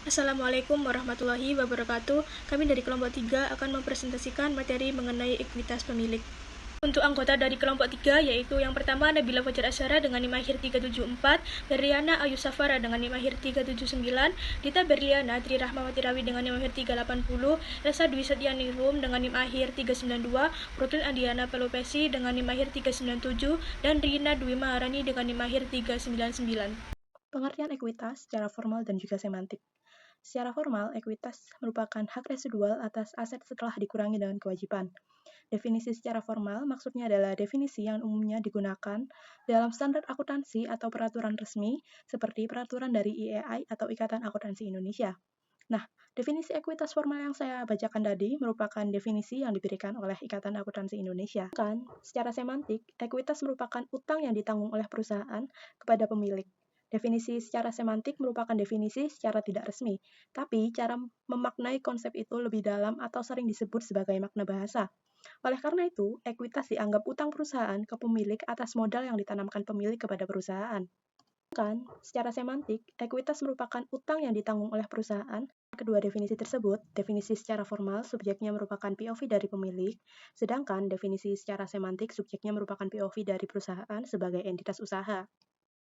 Assalamualaikum warahmatullahi wabarakatuh. Kami dari kelompok 3 akan mempresentasikan materi mengenai ekuitas pemilik. Untuk anggota dari kelompok 3 yaitu yang pertama Nabila Fajar Asyara dengan NIM akhir 374, Berliana Ayu Safara dengan NIM akhir 379, Dita Berliana Tri Rahmawati Rawi dengan NIM akhir 380, Resa Dwi Setyaningrum dengan NIM akhir 392, Proklin Andiana Pelopesi dengan NIM akhir 397, dan Rina Dwi Maharani dengan NIM akhir 399. Pengertian ekuitas secara formal dan juga semantik. Secara formal, ekuitas merupakan hak residual atas aset setelah dikurangi dengan kewajiban. Definisi secara formal maksudnya adalah definisi yang umumnya digunakan dalam standar akuntansi atau peraturan resmi seperti peraturan dari IAI atau Ikatan Akuntansi Indonesia. Nah, definisi ekuitas formal yang saya bacakan tadi merupakan definisi yang diberikan oleh Ikatan Akuntansi Indonesia. Secara semantik, ekuitas merupakan utang yang ditanggung oleh perusahaan kepada pemilik. Definisi secara semantik merupakan definisi secara tidak resmi, tapi cara memaknai konsep itu lebih dalam atau sering disebut sebagai makna bahasa. Oleh karena itu, ekuitas dianggap utang perusahaan ke pemilik atas modal yang ditanamkan pemilik kepada perusahaan. Secara semantik, ekuitas merupakan utang yang ditanggung oleh perusahaan. Kedua definisi tersebut, definisi secara formal subjeknya merupakan POV dari pemilik, sedangkan definisi secara semantik subjeknya merupakan POV dari perusahaan sebagai entitas usaha.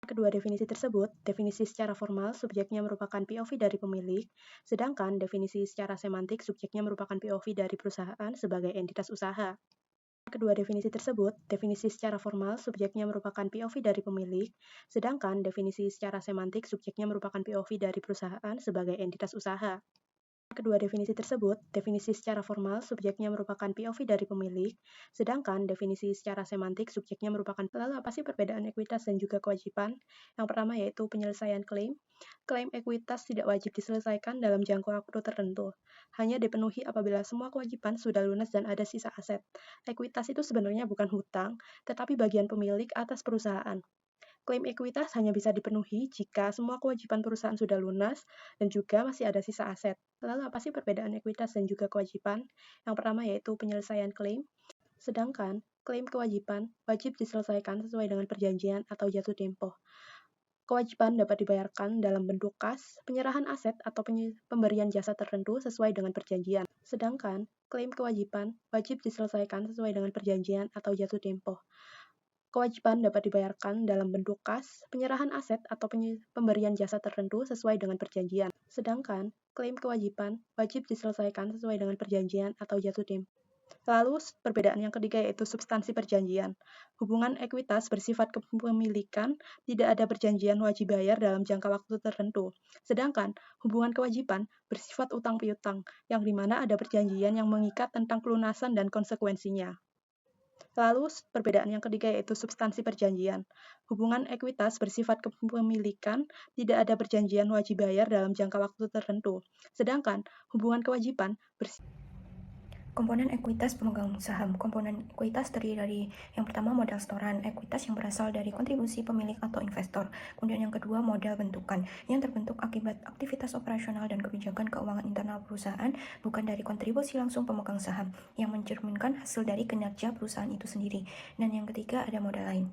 Kedua definisi tersebut, definisi secara formal subjeknya merupakan POV dari pemilik, sedangkan definisi secara semantik subjeknya merupakan POV dari perusahaan sebagai entitas usaha. Kedua definisi tersebut, definisi secara formal subjeknya merupakan POV dari pemilik, sedangkan definisi secara semantik subjeknya merupakan POV dari perusahaan sebagai entitas usaha. Kedua definisi tersebut, definisi secara formal subjeknya merupakan POV dari pemilik, sedangkan definisi secara semantik subjeknya merupakan. Lalu apa sih perbedaan ekuitas dan juga kewajiban? Yang pertama yaitu penyelesaian klaim. Klaim ekuitas tidak wajib diselesaikan dalam jangka waktu tertentu. Hanya dipenuhi apabila semua kewajiban sudah lunas dan ada sisa aset. Ekuitas itu sebenarnya bukan hutang, tetapi bagian pemilik atas perusahaan. Klaim ekuitas hanya bisa dipenuhi jika semua kewajiban perusahaan sudah lunas dan juga masih ada sisa aset. Lalu apa sih perbedaan ekuitas dan juga kewajiban? Yang pertama yaitu penyelesaian klaim, sedangkan klaim kewajiban wajib diselesaikan sesuai dengan perjanjian atau jatuh tempo. Kewajiban dapat dibayarkan dalam bentuk kas, penyerahan aset, atau pemberian jasa tertentu sesuai dengan perjanjian. Sedangkan klaim kewajiban wajib diselesaikan sesuai dengan perjanjian atau jatuh tempo. Kewajiban dapat dibayarkan dalam bentuk kas, penyerahan aset, atau pemberian jasa tertentu sesuai dengan perjanjian. Sedangkan, klaim kewajiban wajib diselesaikan sesuai dengan perjanjian atau jatuh tempo. Lalu, perbedaan yang ketiga yaitu substansi perjanjian. Hubungan ekuitas bersifat kepemilikan, tidak ada perjanjian wajib bayar dalam jangka waktu tertentu. Sedangkan, hubungan kewajiban bersifat utang piutang, yang dimana ada perjanjian yang mengikat tentang pelunasan dan konsekuensinya. Lalu, perbedaan yang ketiga yaitu substansi perjanjian. Hubungan ekuitas bersifat kepemilikan, tidak ada perjanjian wajib bayar dalam jangka waktu tertentu. Sedangkan, hubungan kewajiban bersifat. Komponen ekuitas pemegang saham. Komponen ekuitas terdiri dari yang pertama modal setoran ekuitas yang berasal dari kontribusi pemilik atau investor. Kemudian yang kedua modal bentukan yang terbentuk akibat aktivitas operasional dan kebijakan keuangan internal perusahaan, bukan dari kontribusi langsung pemegang saham yang mencerminkan hasil dari kinerja perusahaan itu sendiri. Dan yang ketiga ada modal lain.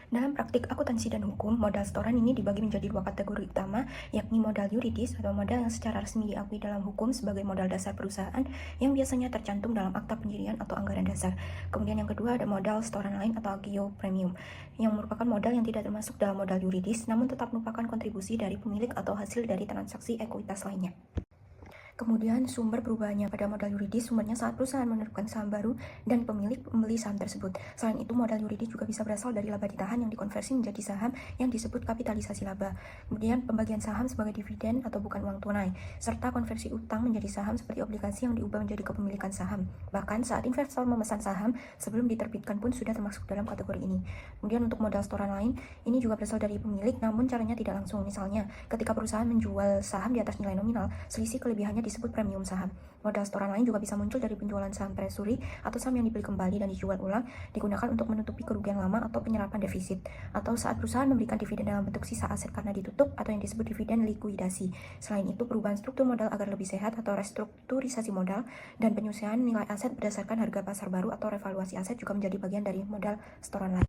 Dalam praktik akuntansi dan hukum, modal setoran ini dibagi menjadi dua kategori utama, yakni modal yuridis atau modal yang secara resmi diakui dalam hukum sebagai modal dasar perusahaan yang biasanya tercantum dalam akta pendirian atau anggaran dasar. Kemudian yang kedua ada modal setoran lain atau agio premium, yang merupakan modal yang tidak termasuk dalam modal yuridis, namun tetap merupakan kontribusi dari pemilik atau hasil dari transaksi ekuitas lainnya. Kemudian sumber perubahannya pada modal yuridis, sumbernya saat perusahaan menerbitkan saham baru dan pemilik membeli saham tersebut. Selain itu, modal yuridis juga bisa berasal dari laba ditahan yang dikonversi menjadi saham yang disebut kapitalisasi laba. Kemudian pembagian saham sebagai dividen atau bukan uang tunai, serta konversi utang menjadi saham seperti obligasi yang diubah menjadi kepemilikan saham. Bahkan saat investor memesan saham sebelum diterbitkan pun sudah termasuk dalam kategori ini. Kemudian untuk modal setoran lain, ini juga berasal dari pemilik namun caranya tidak langsung. Misalnya, ketika perusahaan menjual saham di atas nilai nominal, selisih kelebihannya disebut premium saham. Modal setoran lain juga bisa muncul dari penjualan saham treasury atau saham yang dibeli kembali dan dijual ulang, digunakan untuk menutupi kerugian lama atau penyerapan defisit, atau saat perusahaan memberikan dividen dalam bentuk sisa aset karena ditutup atau yang disebut dividen likuidasi. Selain itu, perubahan struktur modal agar lebih sehat atau restrukturisasi modal dan penyesuaian nilai aset berdasarkan harga pasar baru atau revaluasi aset juga menjadi bagian dari modal setoran lain.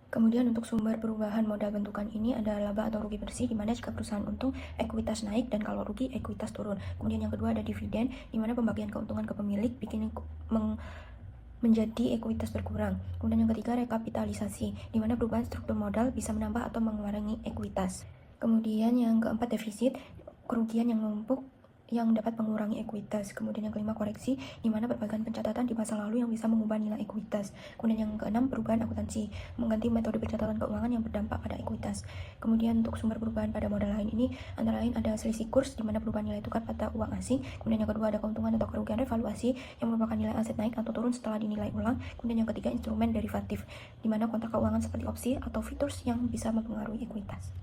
Kemudian untuk sumber perubahan modal bentukan ini ada laba atau rugi bersih, di mana jika perusahaan untung, ekuitas naik, dan kalau rugi, ekuitas turun. Kemudian yang kedua ada dividen, di mana pembagian keuntungan ke pemilik menjadi ekuitas berkurang. Kemudian yang ketiga rekapitalisasi, di mana perubahan struktur modal bisa menambah atau mengurangi ekuitas. Kemudian yang keempat defisit, kerugian yang numpuk yang dapat mengurangi ekuitas. Kemudian yang kelima koreksi, di mana perbaikan pencatatan di masa lalu yang bisa mengubah nilai ekuitas. Kemudian yang keenam perubahan akuntansi, mengganti metode pencatatan keuangan yang berdampak pada ekuitas. Kemudian untuk sumber perubahan pada modal lain ini antara lain ada selisih kurs, di mana perubahan nilai tukar pada uang asing. Kemudian yang kedua ada keuntungan atau kerugian revaluasi yang merupakan nilai aset naik atau turun setelah dinilai ulang. Kemudian yang ketiga instrumen derivatif, di mana kontrak keuangan seperti opsi atau futures yang bisa mempengaruhi ekuitas.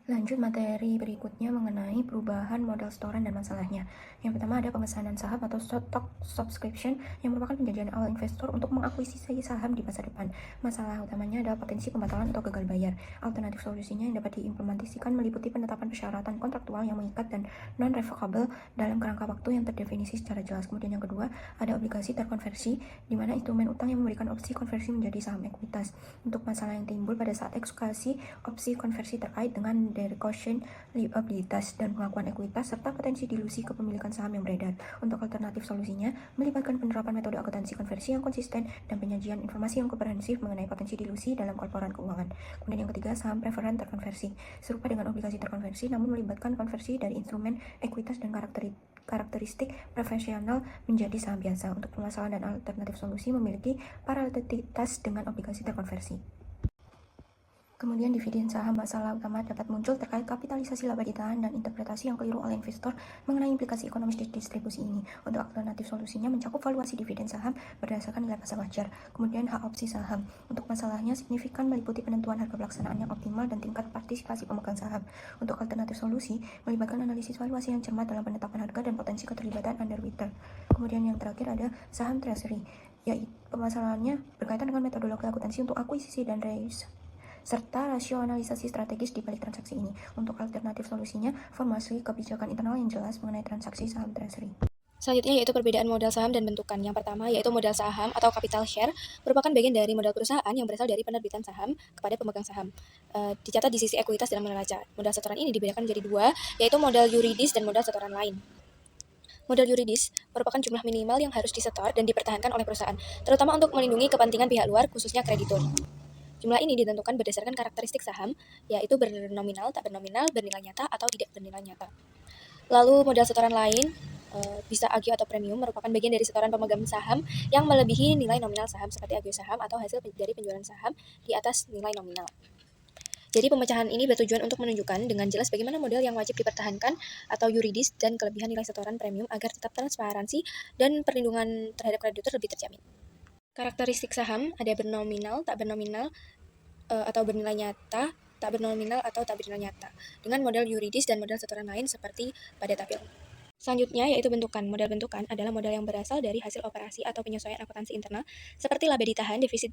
Lanjut materi berikutnya mengenai perubahan modal setoran dan masalahnya. Yang pertama ada pemesanan saham atau stock subscription yang merupakan penjajahan awal investor untuk mengakuisisi saham di masa depan. Masalah utamanya adalah potensi pembatalan atau gagal bayar. Alternatif solusinya yang dapat diimplementasikan meliputi penetapan persyaratan kontraktual yang mengikat dan non-revocable dalam kerangka waktu yang terdefinisi secara jelas. Kemudian yang kedua ada obligasi terkonversi, di mana instrumen utang yang memberikan opsi konversi menjadi saham ekuitas. Untuk masalah yang timbul pada saat eksekutasi opsi konversi terkait dengan derecaution liabilitas dan pengakuan ekuitas serta potensi dilusi kepemilikan saham yang beredar. Untuk alternatif solusinya melibatkan penerapan metode akuntansi konversi yang konsisten dan penyajian informasi yang komprehensif mengenai potensi dilusi dalam laporan keuangan. Kemudian yang ketiga saham preferen terkonversi, serupa dengan obligasi terkonversi namun melibatkan konversi dari instrumen ekuitas dan karakteristik profesional menjadi saham biasa. Untuk permasalahan dan alternatif solusi memiliki paralelitas dengan obligasi terkonversi. Kemudian dividen saham, masalah utama dapat muncul terkait kapitalisasi laba ditahan dan interpretasi yang keliru oleh investor mengenai implikasi ekonomis distribusi ini. Untuk alternatif solusinya mencakup valuasi dividen saham berdasarkan nilai pasar wajar. Kemudian hak opsi saham. Untuk masalahnya signifikan meliputi penentuan harga pelaksanaan yang optimal dan tingkat partisipasi pemegang saham. Untuk alternatif solusi melibatkan analisis valuasi yang cermat dalam penetapan harga dan potensi keterlibatan underwriter. Kemudian yang terakhir ada saham treasury, yaitu permasalahannya berkaitan dengan metodologi akuntansi untuk akuisisi dan raise serta rasionalisasi strategis di balik transaksi ini. Untuk alternatif solusinya, formasi kebijakan internal yang jelas mengenai transaksi saham treasury. Selanjutnya yaitu perbedaan modal saham dan bentukan. Yang pertama yaitu modal saham atau capital share merupakan bagian dari modal perusahaan yang berasal dari penerbitan saham kepada pemegang saham. Dicatat di sisi ekuitas dalam neraca. Modal setoran ini dibedakan menjadi dua, yaitu modal yuridis dan modal setoran lain. Modal yuridis merupakan jumlah minimal yang harus disetor dan dipertahankan oleh perusahaan, terutama untuk melindungi kepentingan pihak luar, khususnya kreditur. Jumlah ini ditentukan berdasarkan karakteristik saham, yaitu bernominal, tak bernominal, bernilai nyata, atau tidak bernilai nyata. Lalu modal setoran lain, bisa agio atau premium, merupakan bagian dari setoran pemegang saham yang melebihi nilai nominal saham seperti agio saham atau hasil dari penjualan saham di atas nilai nominal. Jadi pemecahan ini bertujuan untuk menunjukkan dengan jelas bagaimana modal yang wajib dipertahankan atau yuridis dan kelebihan nilai setoran premium agar tetap transparansi dan perlindungan terhadap kreditur lebih terjamin. Karakteristik saham ada bernominal, tak bernominal, atau bernilai nyata, tak bernominal atau tak bernilai nyata, dengan modal yuridis dan modal setoran lain seperti pada tabel. Selanjutnya yaitu bentukan. Modal bentukan adalah modal yang berasal dari hasil operasi atau penyesuaian akuntansi internal seperti laba ditahan, defisit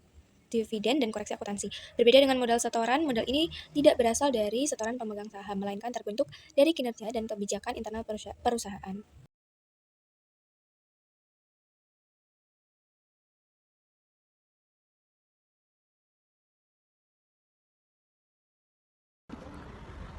dividen, dan koreksi akuntansi. Berbeda dengan modal setoran, modal ini tidak berasal dari setoran pemegang saham, melainkan terbentuk dari kinerja dan kebijakan internal perusahaan.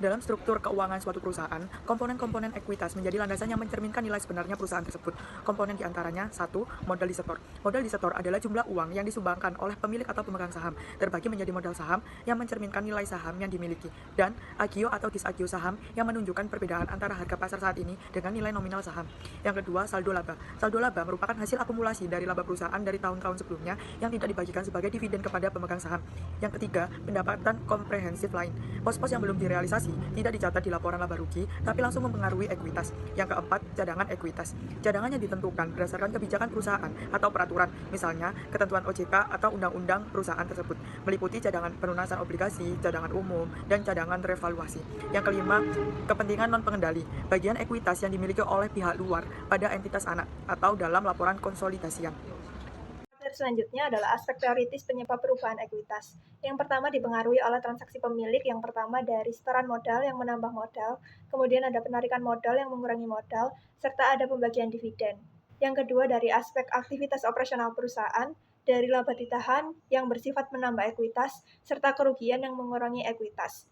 Dalam struktur keuangan suatu perusahaan, komponen-komponen ekuitas menjadi landasan yang mencerminkan nilai sebenarnya perusahaan tersebut. Komponen diantaranya, 1. Modal disetor. Modal disetor adalah jumlah uang yang disumbangkan oleh pemilik atau pemegang saham, terbagi menjadi modal saham yang mencerminkan nilai saham yang dimiliki, dan agio atau disagio saham yang menunjukkan perbedaan antara harga pasar saat ini dengan nilai nominal saham. Yang kedua, saldo laba. Saldo laba merupakan hasil akumulasi dari laba perusahaan dari tahun-tahun sebelumnya yang tidak dibagikan sebagai dividen kepada pemegang saham. Yang ketiga, pendapatan komprehensif lain. Pos-pos yang belum direalisasi tidak dicatat di laporan laba rugi, tapi langsung mempengaruhi ekuitas. Yang keempat, cadangan ekuitas. Cadangannya ditentukan berdasarkan kebijakan perusahaan atau peraturan, misalnya ketentuan OJK atau undang-undang perusahaan tersebut, meliputi cadangan pelunasan obligasi, cadangan umum, dan cadangan revaluasi. Yang kelima, kepentingan non-pengendali. Bagian ekuitas yang dimiliki oleh pihak luar pada entitas anak atau dalam laporan konsolidasian. Selanjutnya adalah aspek teoritis penyebab perubahan ekuitas. Yang pertama dipengaruhi oleh transaksi pemilik, yang pertama dari setoran modal yang menambah modal, kemudian ada penarikan modal yang mengurangi modal, serta ada pembagian dividen. Yang kedua dari aspek aktivitas operasional perusahaan, dari laba ditahan yang bersifat menambah ekuitas, serta kerugian yang mengurangi ekuitas.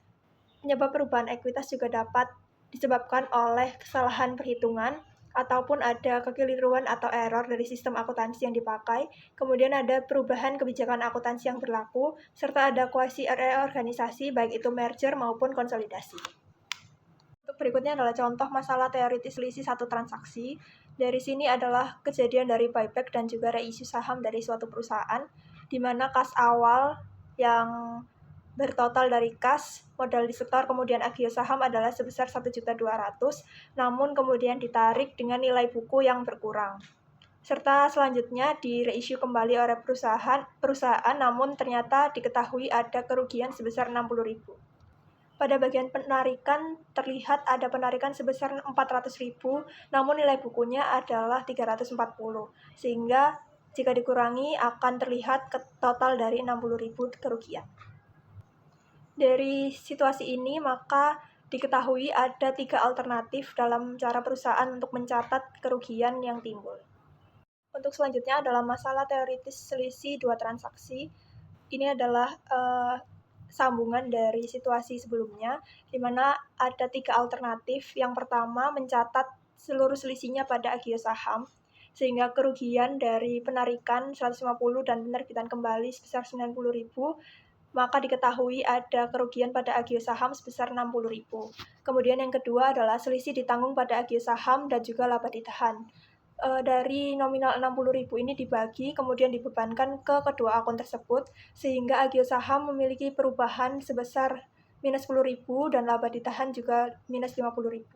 Penyebab perubahan ekuitas juga dapat disebabkan oleh kesalahan perhitungan, ataupun ada kekeliruan atau error dari sistem akuntansi yang dipakai, kemudian ada perubahan kebijakan akuntansi yang berlaku, serta ada kuasi reorganisasi baik itu merger maupun konsolidasi. Untuk berikutnya adalah contoh masalah teoritis selisih satu transaksi. Dari sini adalah kejadian dari buyback dan juga reissue saham dari suatu perusahaan, di mana kas awal yang bertotal dari kas, modal disetor, kemudian agio saham adalah sebesar 1.200.000, namun kemudian ditarik dengan nilai buku yang berkurang. Serta selanjutnya di-reissue kembali oleh perusahaan, namun ternyata diketahui ada kerugian sebesar 60.000. Pada bagian penarikan terlihat ada penarikan sebesar 400.000, namun nilai bukunya adalah 340, sehingga jika dikurangi akan terlihat total dari 60.000 kerugian. Dari situasi ini, maka diketahui ada 3 alternatif dalam cara perusahaan untuk mencatat kerugian yang timbul. Untuk selanjutnya adalah masalah teoritis selisih 2 transaksi. Ini adalah sambungan dari situasi sebelumnya, di mana ada 3 alternatif. Yang pertama, mencatat seluruh selisihnya pada agio saham, sehingga kerugian dari penarikan 150 dan penerbitan kembali sebesar 90.000, maka diketahui ada kerugian pada agio saham sebesar 60.000. Kemudian yang kedua adalah selisih ditanggung pada agio saham dan juga laba ditahan. Dari nominal 60.000 ini dibagi, kemudian dibebankan ke kedua akun tersebut, sehingga agio saham memiliki perubahan sebesar minus 10.000 dan laba ditahan juga minus 50.000.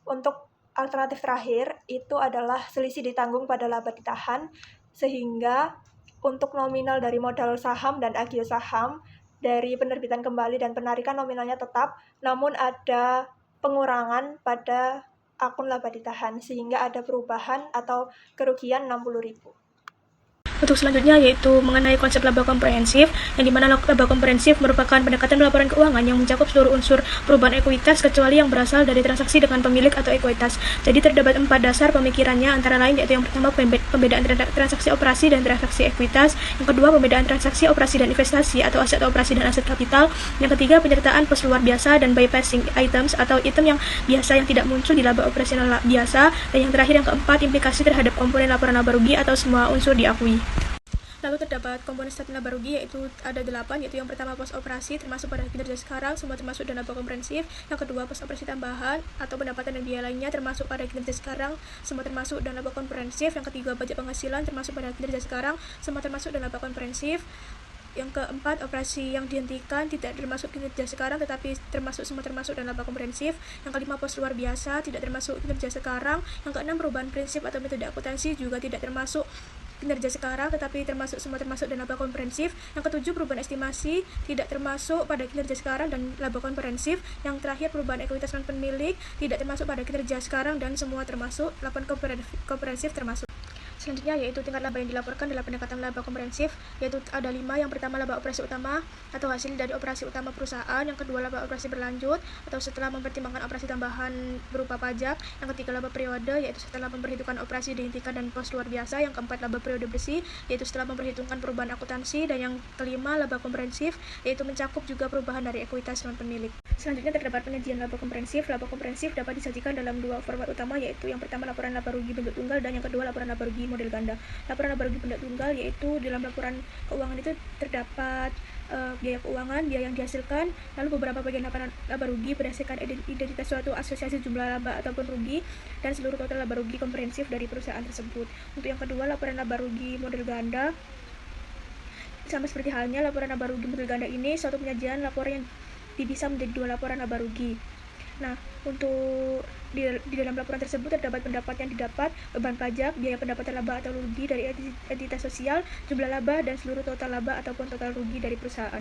Untuk alternatif terakhir, itu adalah selisih ditanggung pada laba ditahan, sehingga untuk nominal dari modal saham dan agio saham, dari penerbitan kembali dan penarikan nominalnya tetap, namun ada pengurangan pada akun laba ditahan, sehingga ada perubahan atau kerugian 60.000. Untuk selanjutnya yaitu mengenai konsep laba komprehensif, yang dimana laba komprehensif merupakan pendekatan pelaporan keuangan yang mencakup seluruh unsur perubahan ekuitas kecuali yang berasal dari transaksi dengan pemilik atau ekuitas. Jadi terdapat 4 dasar pemikirannya, antara lain yaitu yang pertama pembedaan transaksi operasi dan transaksi ekuitas, yang kedua pembedaan transaksi operasi dan investasi atau aset operasi dan aset kapital, yang ketiga penyertaan pos luar biasa dan bypassing items atau item yang biasa yang tidak muncul di laba operasional biasa, dan yang terakhir yang keempat implikasi terhadap komponen laporan laba rugi atau semua unsur diakui. Lalu terdapat komponen statement laba rugi, yaitu ada 8, yaitu yang pertama pos operasi termasuk pada kinerja sekarang, semua termasuk dan laba komprehensif. Yang kedua pos operasi tambahan atau pendapatan dan biaya lainnya termasuk pada kinerja sekarang, semua termasuk dan laba komprehensif. Yang ketiga pajak penghasilan termasuk pada kinerja sekarang, semua termasuk dan laba komprehensif. Yang keempat, operasi yang dihentikan tidak termasuk kinerja sekarang tetapi semua termasuk dan laba komprehensif. Yang kelima, pos luar biasa tidak termasuk kinerja sekarang. Yang keenam, perubahan prinsip atau metode akuntansi juga tidak termasuk kinerja sekarang tetapi semua termasuk dan laba komprehensif. Yang ketujuh, perubahan estimasi tidak termasuk pada kinerja sekarang dan laba komprehensif. Yang terakhir, perubahan ekuitas non pemilik tidak termasuk pada kinerja sekarang dan semua termasuk, laba komprehensif termasuk. Selanjutnya yaitu tingkat laba yang dilaporkan dalam pendekatan laba komprehensif, yaitu ada 5. Yang pertama, laba operasi utama atau hasil dari operasi utama perusahaan. Yang kedua, laba operasi berlanjut atau setelah mempertimbangkan operasi tambahan berupa pajak. Yang ketiga, laba periode, yaitu setelah memperhitungkan operasi dihentikan dan pos luar biasa. Yang keempat, laba periode bersih, yaitu setelah memperhitungkan perubahan akuntansi. Dan yang kelima, laba komprehensif, yaitu mencakup juga perubahan dari ekuitas non pemilik. Selanjutnya terdapat penyajian laba komprehensif. Laba komprehensif dapat disajikan dalam 2 format utama, yaitu yang pertama laporan laba rugi bentuk tunggal dan yang kedua laporan laba rugi model ganda. Laporan laba rugi bentuk tunggal yaitu dalam laporan keuangan itu terdapat biaya keuangan, biaya yang dihasilkan, lalu beberapa bagian laporan laba rugi berdasarkan identitas suatu asosiasi jumlah laba ataupun rugi, dan seluruh total laba rugi komprehensif dari perusahaan tersebut. Untuk yang kedua, laporan laba rugi model ganda, sama seperti halnya laporan laba rugi model ganda ini suatu penyajian laporan yang bisa menjadi 2 laporan laba rugi. Nah, untuk di dalam laporan tersebut terdapat pendapat yang didapat, beban pajak, biaya pendapatan laba atau rugi dari entitas sosial, jumlah laba, dan seluruh total laba ataupun total rugi dari perusahaan.